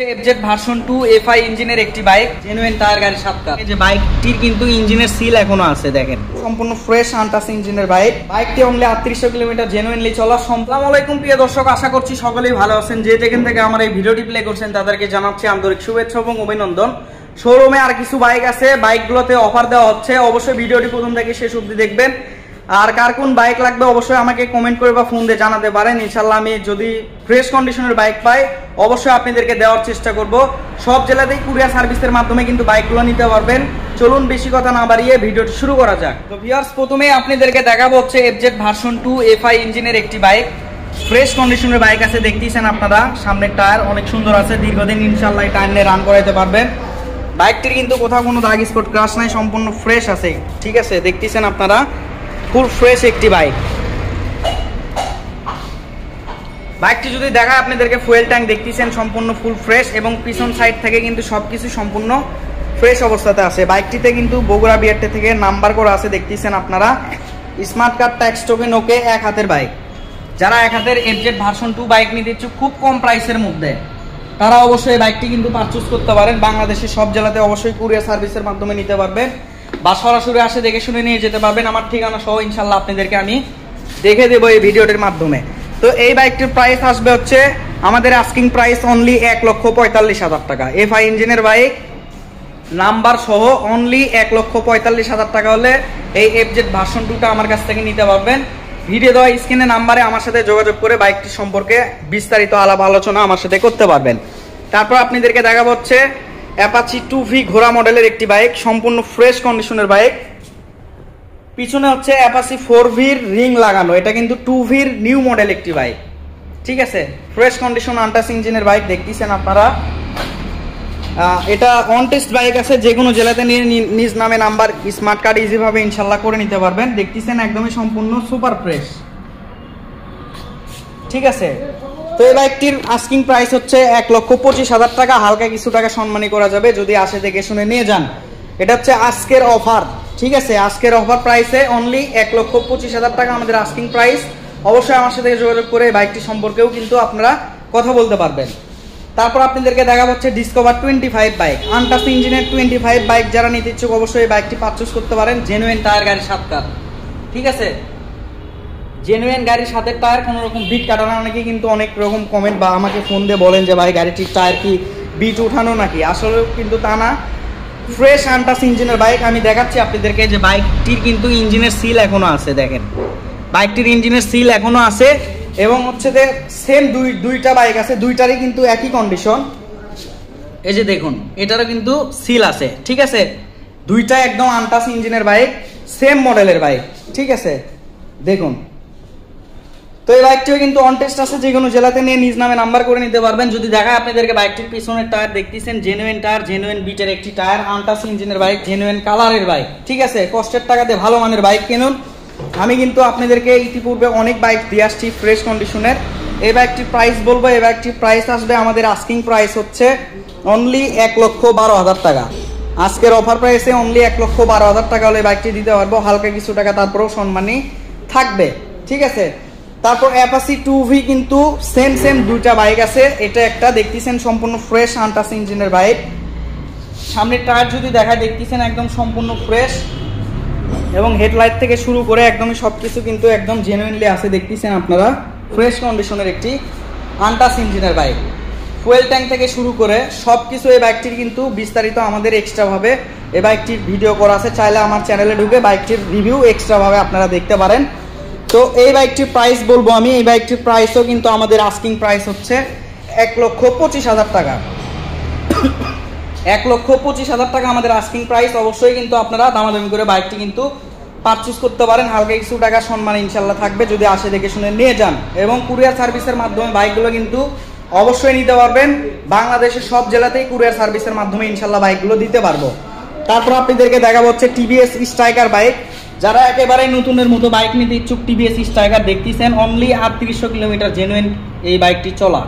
FZ version 2 FI ইঞ্জিনের একটি bike, genuine tyre গাড়ি 7 কার। এই যে বাইকটির কিন্তু ইঞ্জিনের সিল এখনো আছে, দেখেন সম্পূর্ণ ফ্রেশ আনটাচ ইঞ্জিনের বাইক। বাইকটি অনলি 3800 কিলোমিটার জেনুইনলি চলা। আসসালামু আলাইকুম প্রিয় দর্শক, আশা করছি সকলেই ভালো আছেন। যে যেখান থেকে আমার এই ভিডিওটি প্লে করছেন তাদেরকে জানাচ্ছি আন্তরিক শুভেচ্ছা এবং অভিনন্দন। শোরুমে আর কিছু বাইক আছে, বাইকগুলোতে অফার দেওয়া হচ্ছে। অবশ্যই ভিডিওটি প্রথম থেকে শেষ অবধি দেখবেন। আর কার কোন বাইক লাগবে অবশ্যই আমাকে কমেন্ট করে বা ফোন দিয়ে জানাতে পারেন। ইনশাল্লাহ আমি যদি ফ্রেশ কন্ডিশনের বাইক পাই অবশ্যই আপনাদেরকে দেওয়ার চেষ্টা করব। সব জেলাতেই কুরিয়ার সার্ভিসের মাধ্যমে কিন্তু বাইকগুলো নিতে পারবেন। চলুন বেশি কথা না বাড়িয়ে ভিডিওটি শুরু করা যাক। তো ভিউয়ার্স, প্রথমেই আপনাদেরকে দেখাবো হচ্ছে এফজেড ভার্সন 2 এফআই ইঞ্জিনের একটি বাইক। ফ্রেশ কন্ডিশনের বাইক আছে, দেখতেছেন আপনারা। সামনের টায়ার অনেক সুন্দর আছে, দীর্ঘদিন ইনশাল্লাহ এই টায়ার নিয়ে রান করাইতে পারবেন। বাইকটির কিন্তু কোথাও কোনো দাগ স্পট ক্রাশ নাই, সম্পূর্ণ ফ্রেশ আছে। ঠিক আছে, দেখতেছেন আপনারা, ফুল ফ্রেশ একটি বাইক। বাইকটি যদি দেখায় আপনাদেরকে, ফুয়েল ট্যাঙ্ক দেখতেছেন সম্পূর্ণ ফুল ফ্রেশ এবং পিছন সাইড থেকে কিন্তু সবকিছু সম্পূর্ণ ফ্রেশ অবস্থাতে আছে। বাইকটিতে কিন্তু বগুড়া বিআরটি থেকে নাম্বার করা আছে, দেখতেছেন আপনারা। স্মার্ট কার্ড ট্যাক্স টোকেন ওকে, এক হাতের বাইক। যারা এক হাতের এফজেড ভার্সন 2 বাইক নিতে ইচ্ছুক খুব কম প্রাইসের মধ্যে, তারা অবশ্যই এই বাইকটি কিন্তু পারচেজ করতে পারেন। বাংলাদেশের সব জেলাতে অবশ্যই কুরিয়ার সার্ভিসের মাধ্যমে নিতে পারবেন বা সরাসরি আসে দেখে শুনে নিয়ে যেতে পারবেন। আমার ঠিকানা সহ ইনশাল্লাহ আপনাদেরকে আমি দেখে দেবো এই ভিডিওটির মাধ্যমে। তো এই বাইকটির প্রাইস আসবে হচ্ছে আমাদের আস্কিং প্রাইস অনলি 1,45,000 টাকা। এফআই ইঞ্জিনের বাইক, নাম্বার সহ অনলি 1,45,000 টাকা হলে এই এফজেড ভার্সন 2টা আমার কাছ থেকে নিতে পারবেন। ভিডিও দেওয়া স্ক্রিনে নাম্বারে আমার সাথে যোগাযোগ করে বাইকটি সম্পর্কে বিস্তারিত আলাপ আলোচনা আমার সাথে করতে পারবেন। তারপর আপনাদেরকে দেখাবো হচ্ছে অ্যাপাচি 2V ঘোড়া মডেলের একটি বাইক, সম্পূর্ণ ফ্রেশ কন্ডিশনের বাইক। পিছনে হচ্ছে অ্যাপাচি 4Vর রিং লাগানো, এটা কিন্তু 2Vর নিউ মডেল একটি বাইক। ঠিক আছে, ফ্রেশ কন্ডিশন আনটাচ ইঞ্জিনের বাইক, দেখতেছেন আপনারা। এটা অন টেস্ট বাইক আছে, যে কোনো জেলাতে নিয়ে নিজ নামে নাম্বার স্মার্ট কার্ড ইজিভাবে ইনশাল্লাহ করে নিতে পারবেন। দেখতেছেন একদমই সম্পূর্ণ সুপার ফ্রেশ। ঠিক আছে, তো এই বাইকটির আস্কিং প্রাইস হচ্ছে 1,25,000 টাকা। হালকা কিছু টাকা সম্মানী করা যাবে যদি আসে দেখে শুনে নিয়ে যান। এটা হচ্ছে আজকের অফার। ঠিক আছে, আজকের অফার প্রাইসে অনলি 1,25,000 টাকা আমাদের আস্কিং প্রাইস। অবশ্যই আমার সাথে যোগাযোগ করে এই বাইকটি সম্পর্কেও কিন্তু আপনারা কথা বলতে পারবেন। তারপর আপনাদেরকে দেখা হচ্ছে ডিসকভার 25 বাইক, আনটাচ ইঞ্জিনের 25 বাইক। যারা নিতে ইচ্ছুক অবশ্যই এই বাইকটি পারচেজ করতে পারেন। জেনুইন টায়ার গাড়ি 7 কার। ঠিক আছে, জেনুইন গাড়ির সাথে টায়ার, কোনো রকম বিট কাটানো। অনেকে কিন্তু অনেক রকম কমেন্ট বা আমাকে ফোন দিয়ে বলেন যে ভাই গাড়িটির টায়ার কি বিট উঠানো নাকি, আসলে কিন্তু তা না। ফ্রেশ আনটাচ ইঞ্জিনের বাইক। আমি দেখাচ্ছি আপনাদেরকে যে বাইকটির কিন্তু ইঞ্জিনের সিল এখনো আছে, দেখেন বাইকটির ইঞ্জিনের সিল এখনো আছে। এবং হচ্ছে যে সেম দুইটা বাইক আছে, দুইটারই কিন্তু একই কন্ডিশন। এই যে দেখুন, এটারও কিন্তু সিল আছে। ঠিক আছে, দুইটা একদম আনটাচ ইঞ্জিনের বাইক, সেম মডেলের বাইক। ঠিক আছে, দেখুন। তো এই বাইকটিও কিন্তু অন টেস্ট আছে, যে কোনো জেলাতে নিয়ে নিজ নামে নাম্বার করে নিতে পারবেন। যদি দেখায় আপনাদেরকে, বাইকটির পিছনের টায়ার দেখতেছেন জেনুইন টায়ার, জেনুইন বিটের একটি টায়ার, আনটাচ ইঞ্জিনের বাইক, জেনুইন কালারের বাইক। ঠিক আছে, কষ্টের টাকাতে ভালো মানের বাইক কিনুন। আমি কিন্তু আপনাদেরকে ইতিপূর্বে অনেক বাইক দিয়ে আসছি ফ্রেশ কন্ডিশনের। এই বাইকটির প্রাইস বলবো, এই বাইকটির প্রাইস আসবে আমাদের আস্কিং প্রাইস হচ্ছে অনলি 1,12,000 টাকা। আজকের অফার প্রাইসে অনলি 1,12,000 টাকা হলে বাইকটি দিতে পারবো। হালকা কিছু টাকা তারপরেও সম্মানী থাকবে। ঠিক আছে, তারপর অ্যাপাচি 2V কিন্তু সেম দুইটা বাইক আছে। এটা একটা দেখতেছেন সম্পূর্ণ ফ্রেশ আনটাচ ইঞ্জিনের বাইক। সামনের টায়ার যদি দেখায়, দেখতেছেন একদম সম্পূর্ণ ফ্রেশ এবং হেডলাইট থেকে শুরু করে একদমই সবকিছু কিন্তু একদম জেনুইনলি আছে, দেখতেছেন আপনারা। ফ্রেশ কন্ডিশনের একটি আনটাচ ইঞ্জিনের বাইক। ফুয়েল ট্যাঙ্ক থেকে শুরু করে সবকিছু এই বাইকটির কিন্তু বিস্তারিত আমাদের এক্সট্রাভাবে এই বাইকটির ভিডিও করা আছে। চাইলে আমার চ্যানেলে ঢুকে বাইকটির রিভিউ এক্সট্রাভাবে আপনারা দেখতে পারেন। তো এই বাইকটির প্রাইস বলবো আমি, এই বাইকটির প্রাইসও কিন্তু আমাদের আস্কিং প্রাইস হচ্ছে 1,25,000 টাকা। 1,25,000 টাকা আমাদের আস্কিং প্রাইস। অবশ্যই কিন্তু আপনারা দামাদামি করে বাইকটি কিন্তু পারচেজ করতে পারেন। হালকা কিছু টাকা সম্মান ইনশাল্লাহ থাকবে যদি আসে দেখে শুনে নিয়ে যান। এবং কুরিয়ার সার্ভিসের মাধ্যমে বাইকগুলো কিন্তু অবশ্যই নিতে পারবেন। বাংলাদেশের সব জেলাতেই কুরিয়ার সার্ভিসের মাধ্যমে ইনশাল্লাহ বাইকগুলো দিতে পারবো। তারপর আপনাদেরকে দেখাবো হচ্ছে টিভিএস স্ট্রাইকার বাইক। যারা একেবারে নতুনের মতো বাইক নিতে ইচ্ছুক, টিভিএস স্ট্রাইকার দেখতেছেন অনলি 3800 কিলোমিটার জেনুইন এই বাইকটি চলা।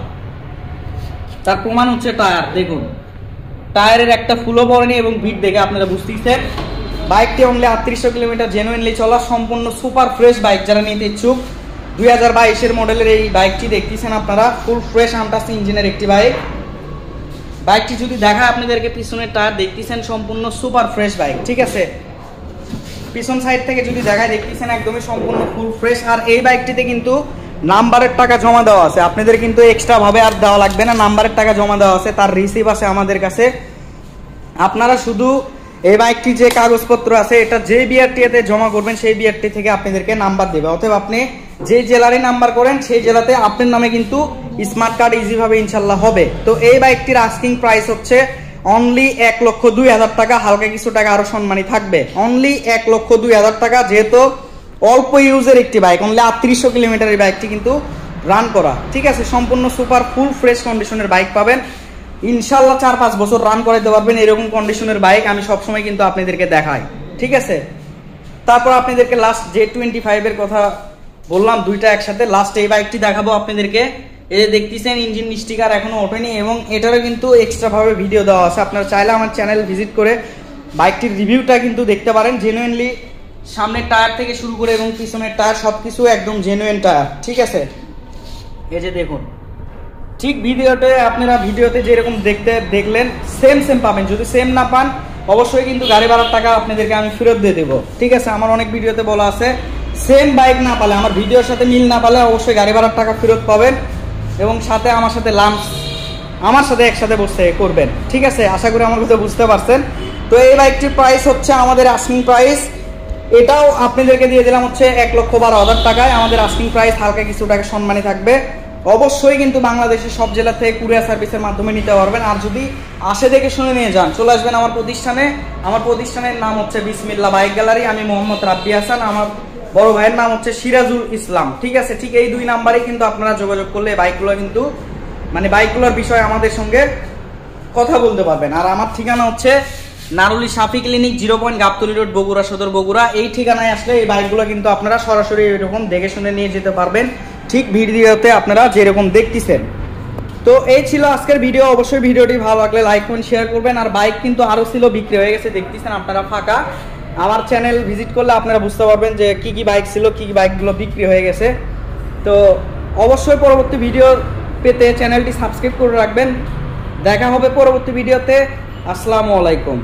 তার প্রমাণ হচ্ছে টায়ার, দেখুন টায়ারের একটা ফুলও পড়েনি এবং বিট দেখে আপনারা বুঝতেছেন বাইকটি অনলি 3800 কিলোমিটার জেনুইনলি চলা, সম্পূর্ণ সুপার ফ্রেশ বাইক। যারা নিতে ইচ্ছুক 2022-এর মডেলের এই বাইকটি দেখতেছেন আপনারা, ফুল ফ্রেশ আনটাচ ইঞ্জিনের একটি বাইক। বাইকটি যদি দেখায় আপনাদেরকে, পিছনের টায়ার দেখতেছেন সম্পূর্ণ সুপার ফ্রেশ বাইক, ঠিক আছে। পিছন সাইড থেকে যদি দেখায় দেখতেছেন একদমই সম্পূর্ণ ফুল ফ্রেশ। আর এই বাইকটিতে কিন্তু নাম্বারের টাকা জমা দেওয়া আছে, আপনাদের কিন্তু এক্সট্রা ভাবে আর দেওয়া লাগবে না, নাম্বারের টাকা জমা দেওয়া আছে, তার রিসিভ আছে আমাদের কাছে। আপনারা শুধু এই বাইকটি যে কাগজপত্র আছে এটা যে বিআরটিতে জমা করবেন সেই বিআরটি থেকে আপনাদেরকে নাম্বার দেবে, অতএব আপনি যে জেলারই নাম্বার করেন সেই জেলাতে আপনার নামে কিন্তু স্মার্ট কার্ড ইজি ভাবে ইনশাল্লাহ হবে। তো এই বাইকটির আস্কিং প্রাইস হচ্ছে অনলি 1,02,000 টাকা, হালকা কিছু টাকা আরো সম্মানী থাকবে। অনলি 1,02,000 টাকা, যেহেতু অল্প ইউজের একটি বাইক, অনলি 3800 কিলোমিটারের বাইকটি কিন্তু রান করা, ঠিক আছে। সম্পূর্ণ সুপার ফুল ফ্রেশ কন্ডিশনের বাইক পাবেন ইনশাল্লাহ, 4-5 বছর রান করাইতে পারবেন এরকম কন্ডিশনের বাইক আমি সবসময় কিন্তু আপনাদেরকে দেখাই, ঠিক আছে। তারপর আপনাদেরকে লাস্ট Z25 এর কথা বললাম, দুইটা একসাথে, লাস্ট এই বাইকটি দেখাবো আপনাদেরকে। এই যে দেখতেছেন ইঞ্জিন স্টিকার এখনো ওঠেনি এবং এটারও কিন্তু এক্সট্রা ভাবে ভিডিও দেওয়া আছে, আপনারা চাইলে আমার চ্যানেল ভিজিট করে বাইকটির রিভিউটা কিন্তু দেখতে পারেন। জেনুইনলি সামনের টায়ার থেকে শুরু করে এবং পিছনের টায়ার সবকিছু একদম জেনুইন টায়ার, ঠিক আছে। এই যে দেখুন, ঠিক ভিডিওতে যেরকম দেখলেন সেম পাবেন। যদি সেম না পান অবশ্যই কিন্তু গাড়ি ভাড়ার টাকা আপনাদেরকে আমি ফেরত দিয়ে দেবো, ঠিক আছে। আমার অনেক ভিডিওতে বলা আছে সেম বাইক না পালে, আমার ভিডিওর সাথে মিল না পালে অবশ্যই গাড়ি ভাড়ার টাকা ফেরত পাবেন এবং সাথে আমার সাথে লাঞ্চ আমার সাথে একসাথে বসে করবেন, ঠিক আছে। আশা করি আমার কথা বুঝতে পারছেন। তো এই বাইকটির প্রাইস হচ্ছে আমাদের আস্কিং প্রাইস, এটাও আপনাদেরকে দিয়ে দিলাম হচ্ছে 1,12,000 টাকায়। আমাদের আস্কিং প্রাইস, হালকা কিছু টাকা সম্মানী থাকবে। অবশ্যই কিন্তু বাংলাদেশের সব জেলা থেকে কুরিয়ার সার্ভিসের মাধ্যমে নিতে পারবেন। আর যদি আসে দেখে শুনে নিয়ে যান, চলে আসবেন আমার প্রতিষ্ঠানে। আমার প্রতিষ্ঠানের নাম হচ্ছে বিসমিল্লাহ বাইক গ্যালারি। আমি মোহাম্মদ রাব্বি হাসান, আমার বড় ভাইয়ের নাম হচ্ছে সিরাজুল ইসলাম, ঠিক আছে। ঠিক এই দুই নাম্বারে কিন্তু আপনারা যোগাযোগ করলে বাইকগুলো কিন্তু বাইকগুলোর বিষয়ে আমাদের সঙ্গে কথা বলতে পারবেন। আর আমার ঠিকানা হচ্ছে নারুলি সাফি ক্লিনিক, 0 গাবতলী রোড, বগুড়া সদর, বগুড়া। এই ঠিকানায় আসলে এই বাইকগুলো কিন্তু আপনারা সরাসরি এরকম দেখে শুনে নিয়ে যেতে পারবেন, ঠিক ভিডিওতে আপনারা যেরকম দেখতেছেন। তো এই ছিল আজকের ভিডিও। অবশ্যই ভিডিওটি ভালো লাগলে লাইক করুন, শেয়ার করবেন। আর বাইক কিন্তু আরো ছিল, বিক্রি হয়ে গেছে, দেখতেছেন আপনারা ফাঁকা। আমার চ্যানেল ভিজিট করলে আপনারা বুঝতে পারবেন যে কি কি বাইক ছিল, কি কি বাইকগুলো বিক্রি হয়ে গেছে। তো অবশ্যই পরবর্তী ভিডিও পেতে চ্যানেলটি সাবস্ক্রাইব করে রাখবেন। দেখা হবে পরবর্তী ভিডিওতে। আসসালামু আলাইকুম।